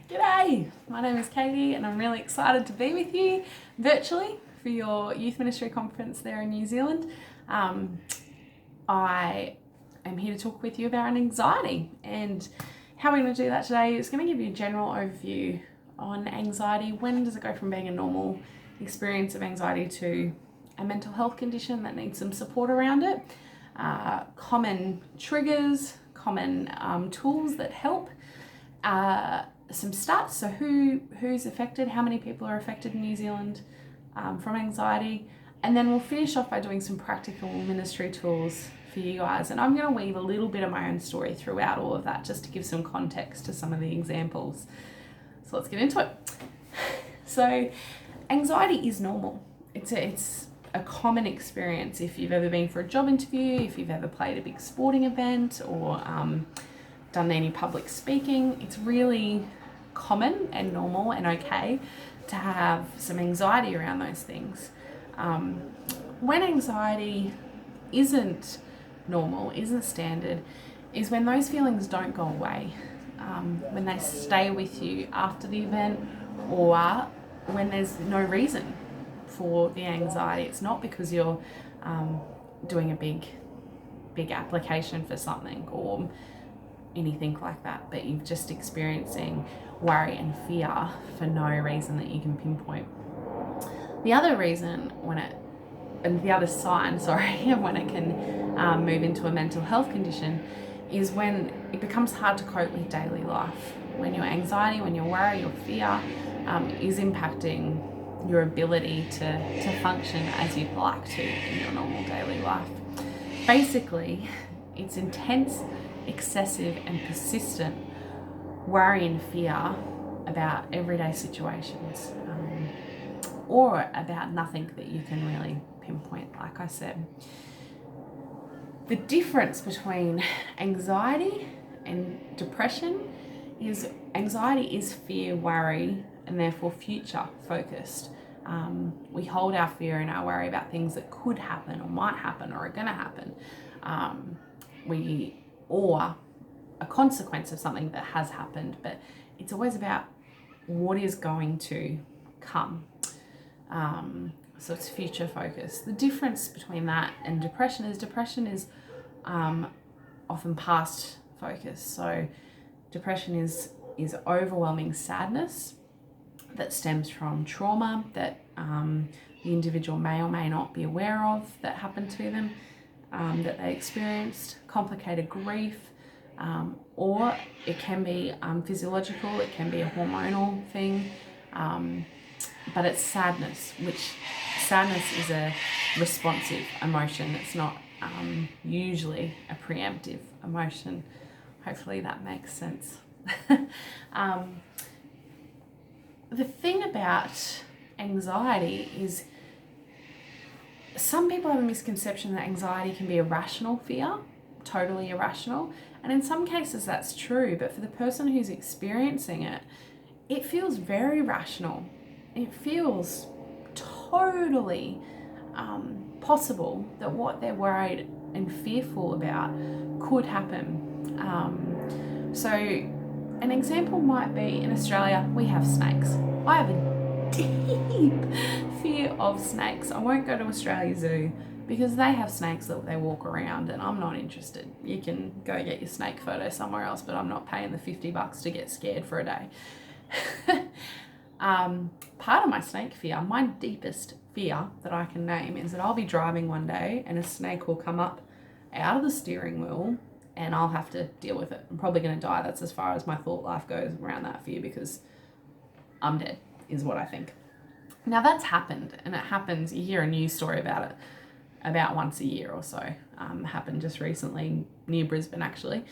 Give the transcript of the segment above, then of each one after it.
G'day, my name is Katie and I'm really excited to be with you virtually for your youth ministry conference there in New Zealand. I am here to talk with you about anxiety, and how we're going to do that today is going to give you a general overview on anxiety. When does it go from being a normal experience of anxiety to a mental health condition that needs some support around it? Common triggers, common tools that help. Some stats, so who's affected, how many people are affected in New Zealand from anxiety, and then we'll finish off by doing some practical ministry tools for you guys. And I'm going to weave a little bit of my own story throughout all of that just to give some context to some of the examples. So let's get into it. So anxiety is normal. It's a common experience if you've ever been for a job interview, if you've ever played a big sporting event or done any public speaking. It's really common and normal and okay to have some anxiety around those things. When anxiety isn't normal, isn't standard, is when those feelings don't go away, when they stay with you after the event, or when there's no reason for the anxiety. It's not because you're doing a big application for something or anything like that, but you're just experiencing worry and fear for no reason that you can pinpoint. The other reason when it can move into a mental health condition is when it becomes hard to cope with daily life. When your anxiety, when your worry, your fear is impacting your ability to function as you'd like to in your normal daily life. Basically, it's intense, excessive and persistent worry and fear about everyday situations, or about nothing that you can really pinpoint, like I said. The difference between anxiety and depression is anxiety is fear, worry, and therefore future focused. We hold our fear and our worry about things that could happen or might happen or are going to happen. Or a consequence of something that has happened, but it's always about what is going to come. So it's future focused. The difference between that and depression is often past focus. So depression is overwhelming sadness that stems from trauma that the individual may or may not be aware of that happened to them, that they experienced, complicated grief, or it can be physiological, it can be a hormonal thing, but it's sadness, which sadness is a responsive emotion. It's not usually a preemptive emotion. Hopefully that makes sense. The thing about anxiety is some people have a misconception that anxiety can be a rational fear, totally irrational. And in some cases that's true, but for the person who's experiencing it, it feels very rational. It feels totally possible that what they're worried and fearful about could happen. So an example might be, in Australia, we have snakes. I have a deep fear of snakes. I won't go to Australia Zoo because they have snakes that they walk around and I'm not interested. You can go get your snake photo somewhere else, but I'm not paying the $50 to get scared for a day. Part of my snake fear, my deepest fear that I can name, is that I'll be driving one day and a snake will come up out of the steering wheel and I'll have to deal with it. I'm probably going to die. That's as far as my thought life goes around that fear, because I'm dead, is what I think. Now that's happened, and it happens, you hear a news story about it about once a year or so. Happened just recently near Brisbane, actually.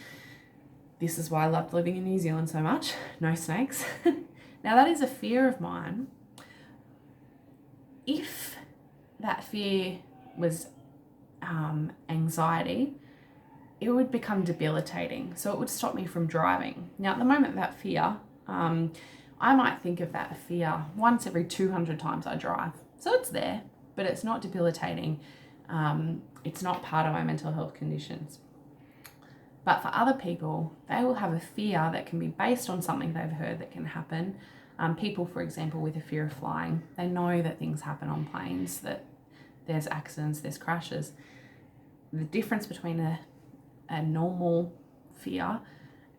This is why I loved living in New Zealand so much. No snakes. Now that is a fear of mine. If that fear was anxiety, it would become debilitating. So it would stop me from driving. Now at the moment, that fear, I might think of that fear once every 200 times I drive. So it's there, but it's not debilitating. It's not part of my mental health conditions. But for other people, they will have a fear that can be based on something they've heard that can happen. People, for example, with a fear of flying, they know that things happen on planes, that there's accidents, there's crashes. The difference between a normal fear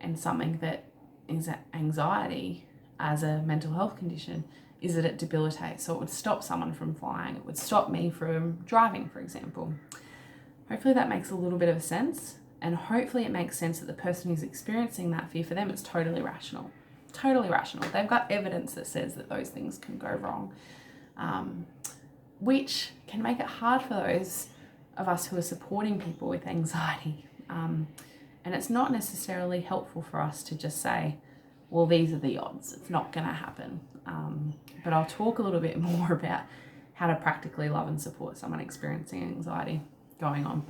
and something that is anxiety as a mental health condition is that it debilitates. So it would stop someone from flying. It would stop me from driving, for example. Hopefully that makes a little bit of sense. And hopefully it makes sense that the person who's experiencing that fear, for them, it's totally rational. Totally rational. They've got evidence that says that those things can go wrong, which can make it hard for those of us who are supporting people with anxiety. And it's not necessarily helpful for us to just say, well, these are the odds, it's not going to happen. But I'll talk a little bit more about how to practically love and support someone experiencing anxiety going on.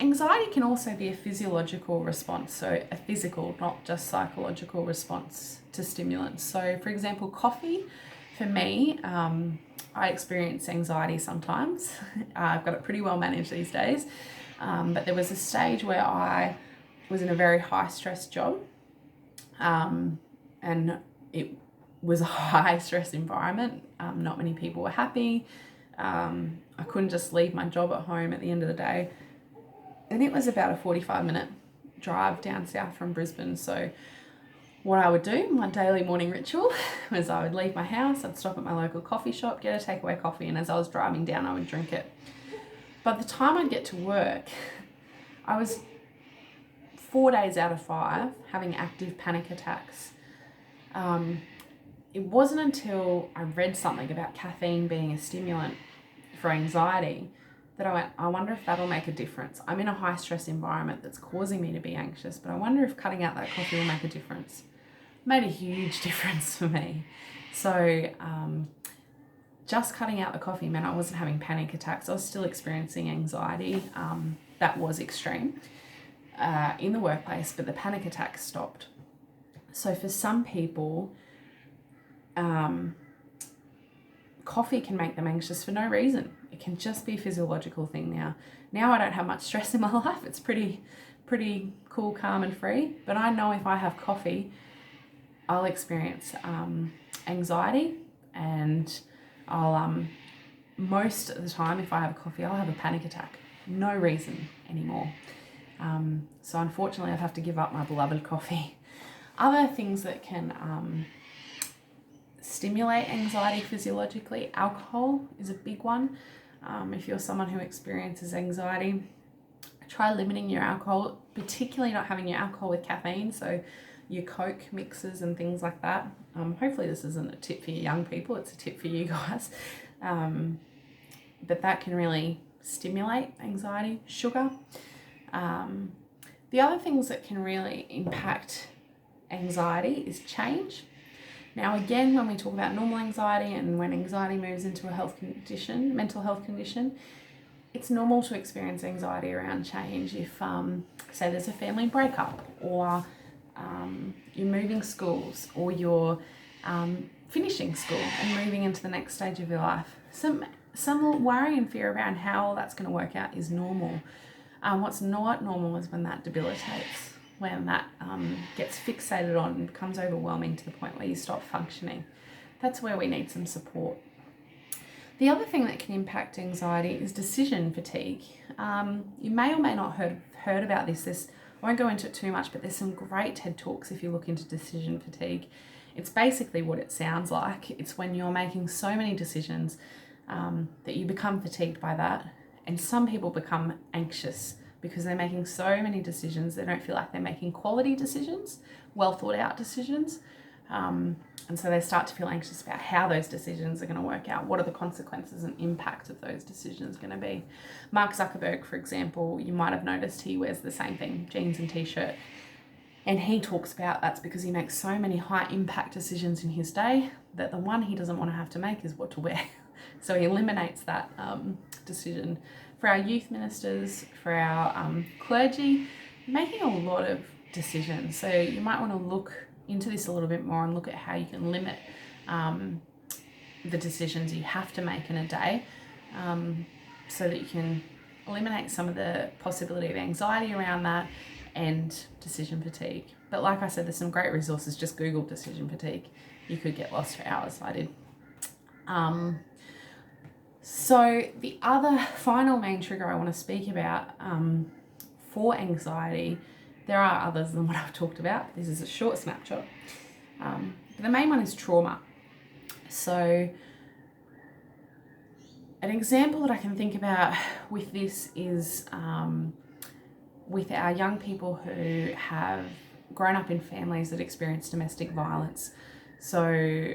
Anxiety can also be a physiological response, so a physical, not just psychological response to stimulants. So, for example, coffee, for me, I experience anxiety sometimes. I've got it pretty well managed these days. But there was a stage where I was in a very high stress job, and it was a high stress environment. Not many people were happy. I couldn't just leave my job at home at the end of the day. And it was about a 45-minute drive down south from Brisbane. So what I would do, my daily morning ritual, was I would leave my house, I'd stop at my local coffee shop, get a takeaway coffee, and as I was driving down, I would drink it. By the time I'd get to work, I was 4 days out of 5 having active panic attacks. It wasn't until I read something about caffeine being a stimulant for anxiety that I went, I wonder if that'll make a difference. I'm in a high stress environment that's causing me to be anxious, but I wonder if cutting out that coffee will make a difference. It made a huge difference for me. So just cutting out the coffee meant I wasn't having panic attacks. I was still experiencing anxiety. That was extreme in the workplace, but the panic attacks stopped. So for some people, coffee can make them anxious for no reason. It can just be a physiological thing now. Now I don't have much stress in my life. It's pretty cool, calm and free. But I know if I have coffee, I'll experience anxiety, and I'll most of the time, if I have coffee, I'll have a panic attack. No reason anymore. So unfortunately, I'd have to give up my beloved coffee. Other things that can stimulate anxiety physiologically, alcohol is a big one. If you're someone who experiences anxiety, try limiting your alcohol, particularly not having your alcohol with caffeine, so your Coke mixes and things like that. Hopefully this isn't a tip for you young people, it's a tip for you guys. But that can really stimulate anxiety. Sugar. The other things that can really impact anxiety is change. Now again, when we talk about normal anxiety and when anxiety moves into a health condition, mental health condition, it's normal to experience anxiety around change if, say, there's a family breakup, or you're moving schools, or you're finishing school and moving into the next stage of your life. Some worry and fear around how all that's going to work out is normal. What's not normal is when that debilitates, when that gets fixated on and becomes overwhelming to the point where you stop functioning. That's where we need some support. The other thing that can impact anxiety is decision fatigue. You may or may not have heard about this. I won't go into it too much, but there's some great TED Talks if you look into decision fatigue. It's basically what it sounds like. It's when you're making so many decisions that you become fatigued by that. And some people become anxious because they're making so many decisions, they don't feel like they're making quality decisions, well thought out decisions. And so they start to feel anxious about how those decisions are going to work out. What are the consequences and impact of those decisions going to be? Mark Zuckerberg, for example, you might have noticed he wears the same thing, jeans and t-shirt. And he talks about that's because he makes so many high impact decisions in his day that the one he doesn't want to have to make is what to wear. So he eliminates that decision. For our youth ministers, for our clergy, making a lot of decisions. So you might want to look into this a little bit more and look at how you can limit the decisions you have to make in a day, so that you can eliminate some of the possibility of anxiety around that and decision fatigue. But like I said, there's some great resources. Just Google decision fatigue. You could get lost for hours. I did. So the other final main trigger I want to speak about for anxiety, there are others than what I've talked about. This is a short snapshot. But the main one is trauma. So an example that I can think about with this is with our young people who have grown up in families that experience domestic violence. So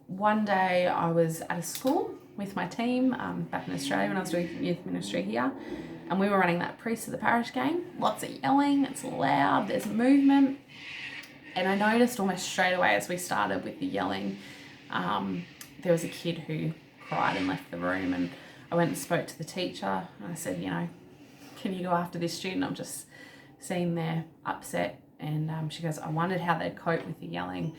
one day I was at a school with my team back in Australia when I was doing youth ministry here, and we were running that Priest of the Parish game. Lots of yelling, it's loud, there's movement. And I noticed almost straight away as we started with the yelling, there was a kid who cried and left the room, and I went and spoke to the teacher and I said, can you go after this student? I'm just seeing they're upset. And she goes, I wondered how they'd cope with the yelling.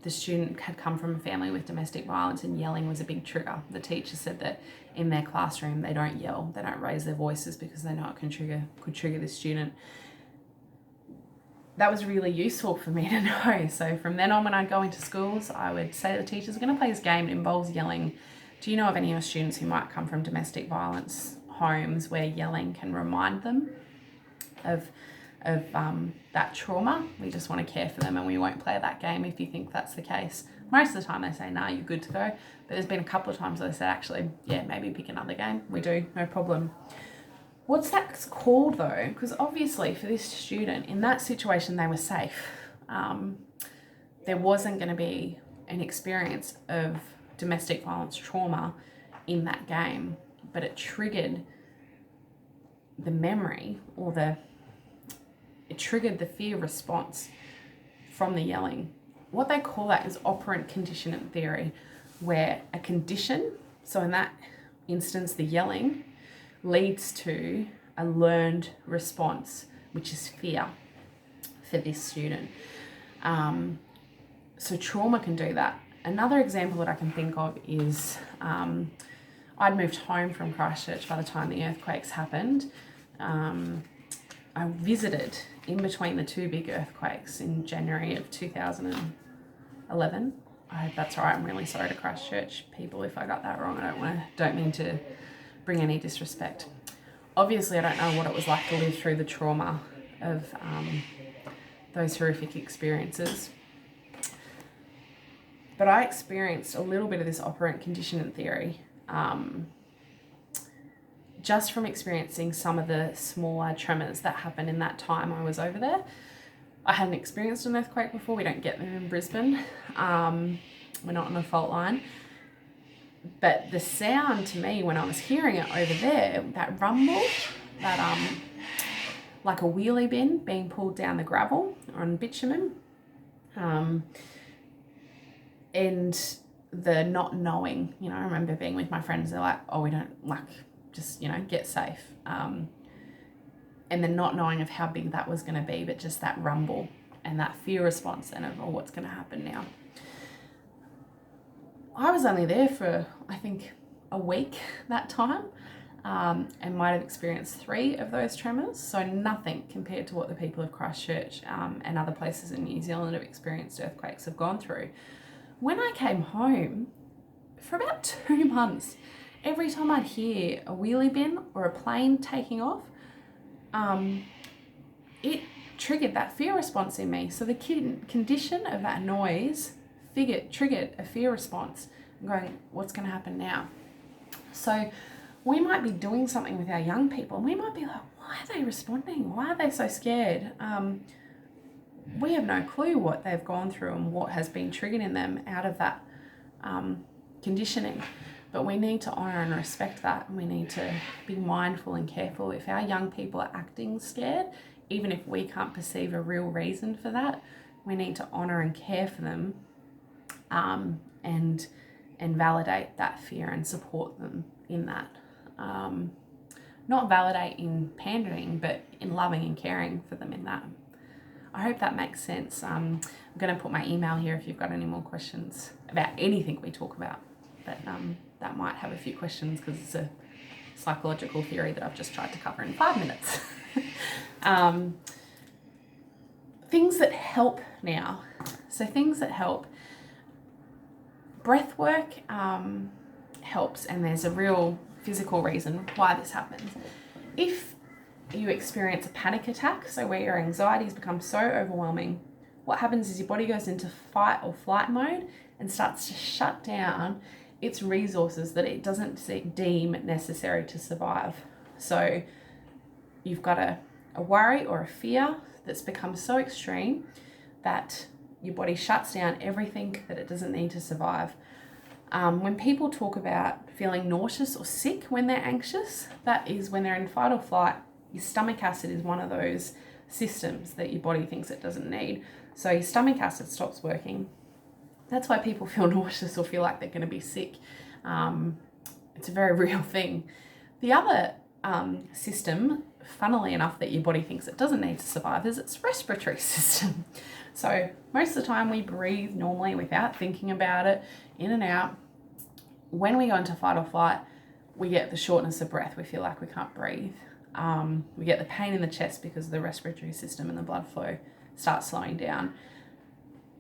The student had come from a family with domestic violence and yelling was a big trigger. The teacher said that in their classroom they don't yell, they don't raise their voices because they know it could trigger the student. That was really useful for me to know. So from then on, when I'd go into schools, I would say to the teachers, we're going to play this game that involves yelling. Do you know of any of your students who might come from domestic violence homes where yelling can remind them of that trauma? We just want to care for them and we won't play that game if you think that's the case. Most of the time they say, nah, you're good to go. But there's been a couple of times where they said, actually, yeah, maybe pick another game. We do, no problem. What's that called though? Because obviously for this student, in that situation, they were safe. There wasn't going to be an experience of domestic violence trauma in that game, but it triggered the memory it triggered the fear response from the yelling. What they call that is operant conditioning theory, where a condition, so in that instance, the yelling, leads to a learned response, which is fear for this student. So trauma can do that. Another example that I can think of is I'd moved home from Christchurch by the time the earthquakes happened. I visited in between the two big earthquakes in January of 2011. I hope that's right. I'm really sorry to Christchurch people if I got that wrong. I don't mean to bring any disrespect. Obviously, I don't know what it was like to live through the trauma of those horrific experiences. But I experienced a little bit of this operant conditioning theory just from experiencing some of the smaller tremors that happened in that time I was over there. I hadn't experienced an earthquake before. We don't get them in Brisbane. We're not on a fault line. But the sound to me when I was hearing it over there, that rumble, that like a wheelie bin being pulled down the gravel on bitumen, and the not knowing, I remember being with my friends, they're like, oh, we don't, just, get safe. And the not knowing of how big that was going to be, but just that rumble and that fear response then of, oh, what's going to happen now? I was only there for, I think, a week that time, and might have experienced 3 of those tremors. So nothing compared to what the people of Christchurch and other places in New Zealand have experienced earthquakes have gone through. When I came home, for about 2 months, every time I'd hear a wheelie bin or a plane taking off, it triggered that fear response in me. So the condition of that noise triggered a fear response. I'm going, what's going to happen now? So we might be doing something with our young people and we might be like, why are they responding? Why are they so scared? We have no clue what they've gone through and what has been triggered in them out of that conditioning. But we need to honour and respect that, and we need to be mindful and careful. If our young people are acting scared, even if we can't perceive a real reason for that, we need to honour and care for them, and validate that fear and support them in that. Not validate in pandering, but in loving and caring for them in that. I hope that makes sense. I'm going to put my email here if you've got any more questions about anything we talk about. But that might have a few questions because it's a psychological theory that I've just tried to cover in 5 minutes. Things that help now. So things that help. Breath work helps, and there's a real physical reason why this happens. If you experience a panic attack, so where your anxiety has become so overwhelming, what happens is your body goes into fight or flight mode and starts to shut down its resources that it doesn't deem necessary to survive. So you've got a worry or a fear that's become so extreme that your body shuts down everything that it doesn't need to survive. When people talk about feeling nauseous or sick when they're anxious, that is when they're in fight or flight. Your stomach acid is one of those systems that your body thinks it doesn't need. So your stomach acid stops working. That's why people feel nauseous or feel like they're going to be sick. It's a very real thing. The other system, funnily enough, that your body thinks it doesn't need to survive is its respiratory system. So most of the time we breathe normally without thinking about it, in and out. When we go into fight or flight, we get the shortness of breath. We feel like we can't breathe. We get the pain in the chest because the respiratory system and the blood flow starts slowing down.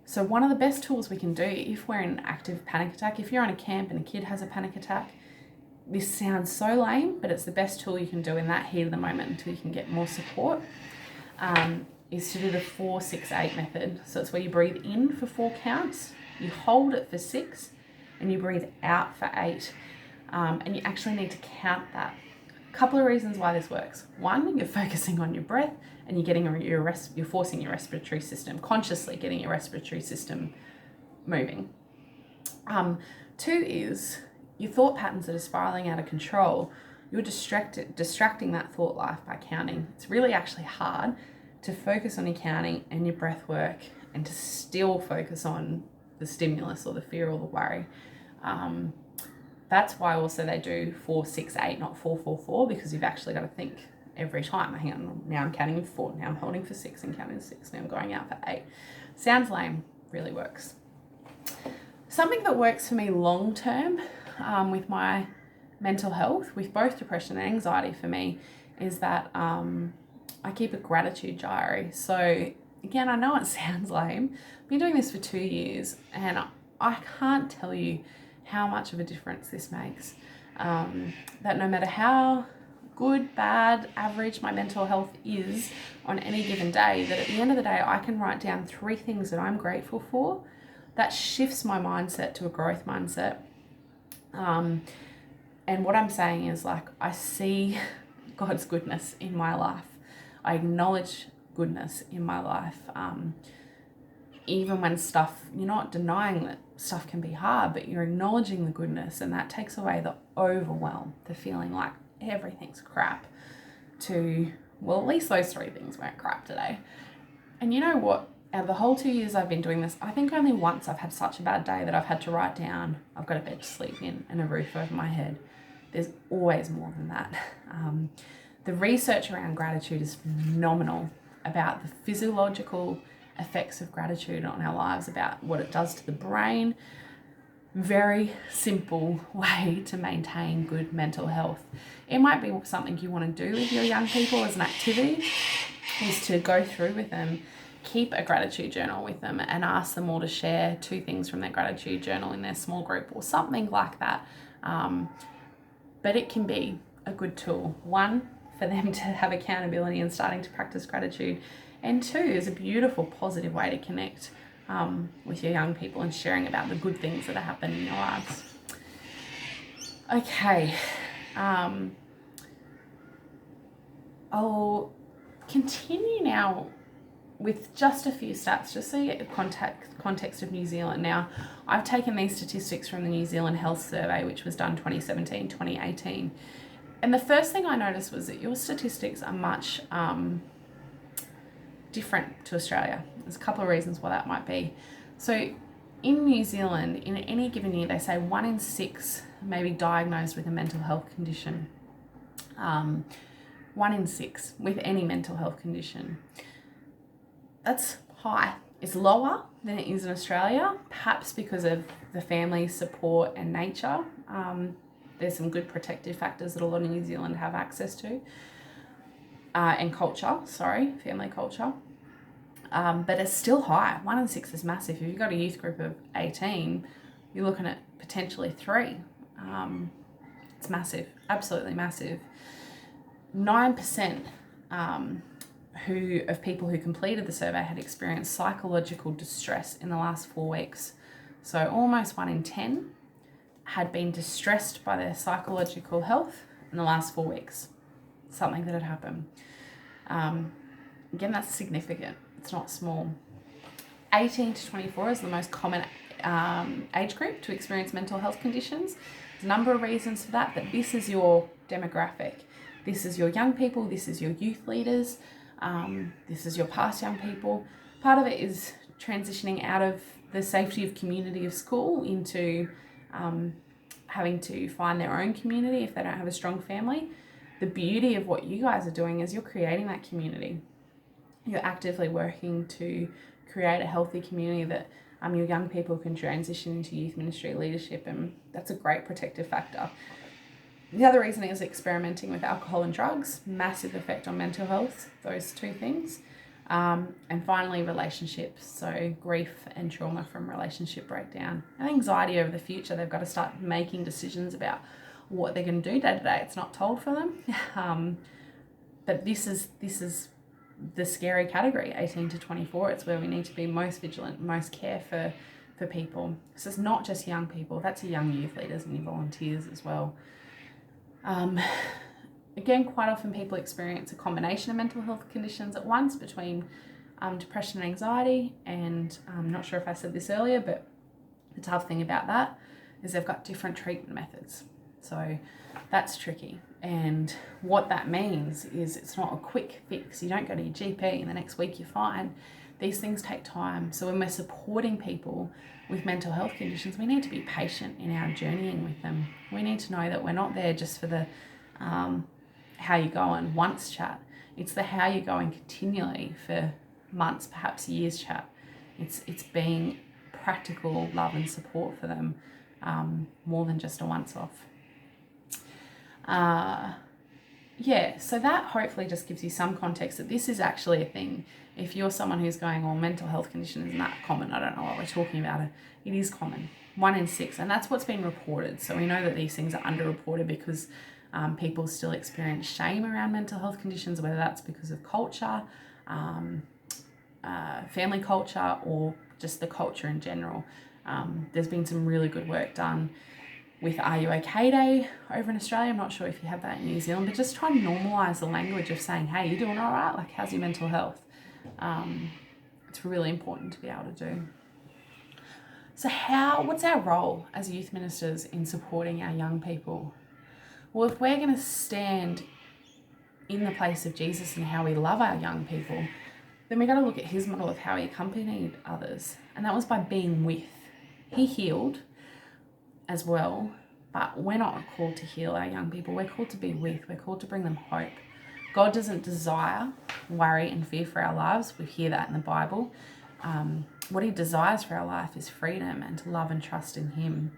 So one of the best tools we can do if we're in an active panic attack, if you're on a camp and a kid has a panic attack, this sounds so lame, but it's the best tool you can do in that heat of the moment until you can get more support, is to do the 4-6-8 method. So it's where you breathe in for 4 counts, you hold it for 6, and you breathe out for 8. And you actually need to count that. A couple of reasons why this works. One, you're focusing on your breath and you're getting you're forcing your respiratory system, consciously getting your respiratory system moving. 2 is your thought patterns that are spiraling out of control. You're distracting that thought life by counting. It's really actually hard to focus on your counting and your breath work and to still focus on the stimulus or the fear or the worry. That's why also they do 4-6-8, not 4-4-4, because you've actually got to think every time. Hang on, now I'm counting 4, now I'm holding for 6 and counting 6, now I'm going out for 8. Sounds lame, really works. Something that works for me long term with my mental health, with both depression and anxiety for me, is that I keep a gratitude diary. So again, I know it sounds lame. I've been doing this for 2 years and I can't tell you how much of a difference this makes. That no matter how good, bad, average my mental health is on any given day, that at the end of the day, I can write down 3 things that I'm grateful for. That shifts my mindset to a growth mindset. And what I'm saying is, like, I see God's goodness in my life. I acknowledge goodness in my life. Even when stuff, you're not denying that stuff can be hard, but you're acknowledging the goodness, and that takes away the overwhelm, the feeling like everything's crap, to, well, at least those 3 things weren't crap today. And you know what? Out of the whole 2 years I've been doing this, I think only once I've had such a bad day that I've had to write down, I've got a bed to sleep in and a roof over my head. There's always more than that. The research around gratitude is phenomenal about the physiological effects of gratitude on our lives, about what it does to the brain. Very simple way to maintain good mental health. It might be something you want to do with your young people as an activity, is to go through with them, keep a gratitude journal with them and ask them all to share 2 things from their gratitude journal in their small group or something like that. But it can be a good tool. 1, for them to have accountability and starting to practice gratitude. And 2, is a beautiful, positive way to connect with your young people and sharing about the good things that are happening in your lives. Okay. I'll continue now with just a few stats, just so you get the context of New Zealand. Now, I've taken these statistics from the New Zealand Health Survey, which was done 2017, 2018. And the first thing I noticed was that your statistics are much different to Australia. There's a couple of reasons why that might be. So in New Zealand, in any given year, they say 1 in 6 may be diagnosed with a mental health condition. 1 in 6 with any mental health condition. That's high. It's lower than it is in Australia, perhaps because of the family support and nature. There's some good protective factors that a lot of New Zealand have access to. And family culture. But it's still high. 1 in 6 is massive. If you've got a youth group of 18, you're looking at potentially 3. It's massive, absolutely massive. 9% of people who completed the survey had experienced psychological distress in the last 4 weeks. So almost 1 in 10 had been distressed by their psychological health in the last 4 weeks. Something that had happened. Again, that's significant. It's not small. 18 to 24 is the most common age group to experience mental health conditions. There's a number of reasons for that, but this is your demographic. This is your young people. This is your youth leaders. This is your past young people. Part of it is transitioning out of the safety of community of school into having to find their own community if they don't have a strong family. The beauty of what you guys are doing is you're creating that community. You're actively working to create a healthy community that your young people can transition into youth ministry leadership, and that's a great protective factor. The other reason is experimenting with alcohol and drugs, massive effect on mental health, those 2 things. And finally, relationships, so grief and trauma from relationship breakdown. And anxiety over the future, they've got to start making decisions about what they're going to do day to day. It's not told for them. But this is the scary category, 18 to 24. It's where we need to be most vigilant, most care for people. So it's not just young people, that's your young youth leaders and your volunteers as well. Again, quite often people experience a combination of mental health conditions at once between depression and anxiety, and I'm not sure if I said this earlier, but the tough thing about that is they've got different treatment methods. So that's tricky. And what that means is it's not a quick fix. You don't go to your GP and the next week you're fine. These things take time. So when we're supporting people with mental health conditions, we need to be patient in our journeying with them. We need to know that we're not there just for the how you going once chat. It's the how you're going continually for months, perhaps years chat. It's being practical love and support for them, more than just a once off. So that hopefully just gives you some context that this is actually a thing. If you're someone who's going, mental health condition isn't that common, I don't know what we're talking about. It is common, 1 in 6, and that's what's been reported. So we know that these things are underreported because people still experience shame around mental health conditions, whether that's because of culture, family culture, or just the culture in general. There's been some really good work done with Are You OK Day over in Australia. I'm not sure if you have that in New Zealand, but just try and normalise the language of saying, hey, you doing all right? Like, how's your mental health? It's really important to be able to do. So what's our role as youth ministers in supporting our young people? Well, if we're going to stand in the place of Jesus and how we love our young people, then we've got to look at his model of how he accompanied others. And that was by being with. He healed as well, but we're not called to heal our young people. We're called to be with. We're called to bring them hope. God doesn't desire worry and fear for our lives. We hear that in the Bible. What he desires for our life is freedom and to love and trust in him.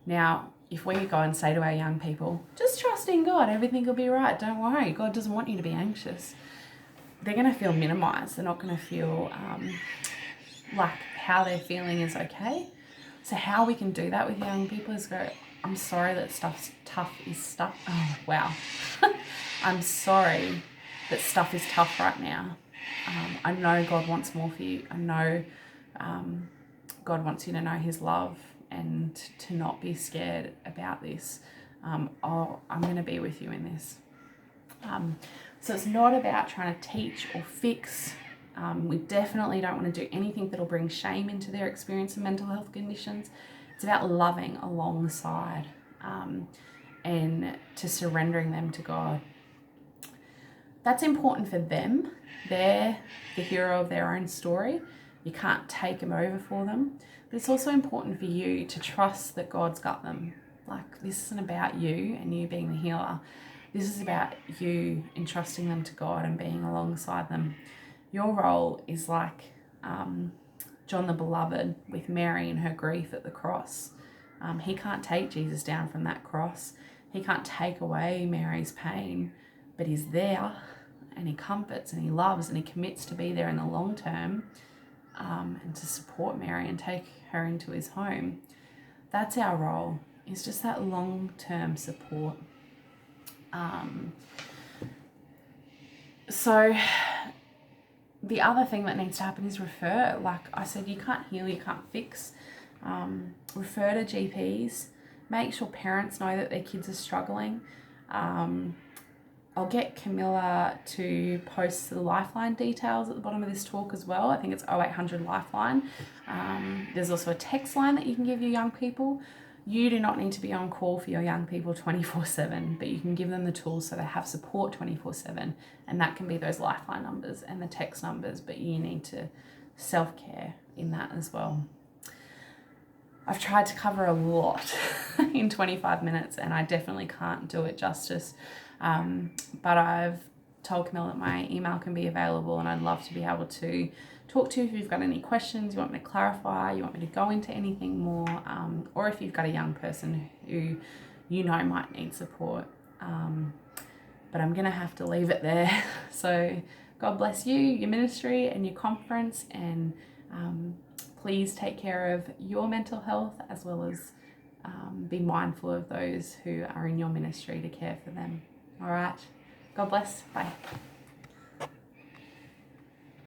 Now, if we go and say to our young people, just trust in God, everything will be right, don't worry, God doesn't want you to be anxious, they're going to feel minimized. They're not going to feel like how they're feeling is okay. So how we can do that with young people is go, I'm sorry that stuff's tough is stuff. Oh, wow. I'm sorry that stuff is tough right now. I know God wants more for you. I know God wants you to know his love and to not be scared about this. I'm going to be with you in this. So it's not about trying to teach or fix. We definitely don't want to do anything that'll bring shame into their experience of mental health conditions. It's about loving alongside and to surrendering them to God. That's important for them. They're the hero of their own story. You can't take them over for them. But it's also important for you to trust that God's got them. Like, this isn't about you and you being the healer. This is about you entrusting them to God and being alongside them. Your role is like John the Beloved with Mary and her grief at the cross. He can't take Jesus down from that cross. He can't take away Mary's pain, but he's there, and he comforts and he loves and he commits to be there in the long term, and to support Mary and take her into his home. That's our role. It's just that long-term support. So the other thing that needs to happen is refer. Like I said, you can't heal, you can't fix. Refer to GPs. Make sure parents know that their kids are struggling. I'll get Camilla to post the Lifeline details at the bottom of this talk as well. I think it's 0800 Lifeline. There's also a text line that you can give your young people. You do not need to be on call for your young people 24/7, but you can give them the tools so they have support 24/7. And that can be those Lifeline numbers and the text numbers, but you need to self-care in that as well. I've tried to cover a lot in 25 minutes, and I definitely can't do it justice. But I've told Camille that my email can be available, and I'd love to be able to talk to you if you've got any questions, you want me to clarify, you want me to go into anything more, or if you've got a young person who you know might need support. But I'm going to have to leave it there. So God bless you, your ministry and your conference, and please take care of your mental health as well as be mindful of those who are in your ministry to care for them. All right. God bless. Bye.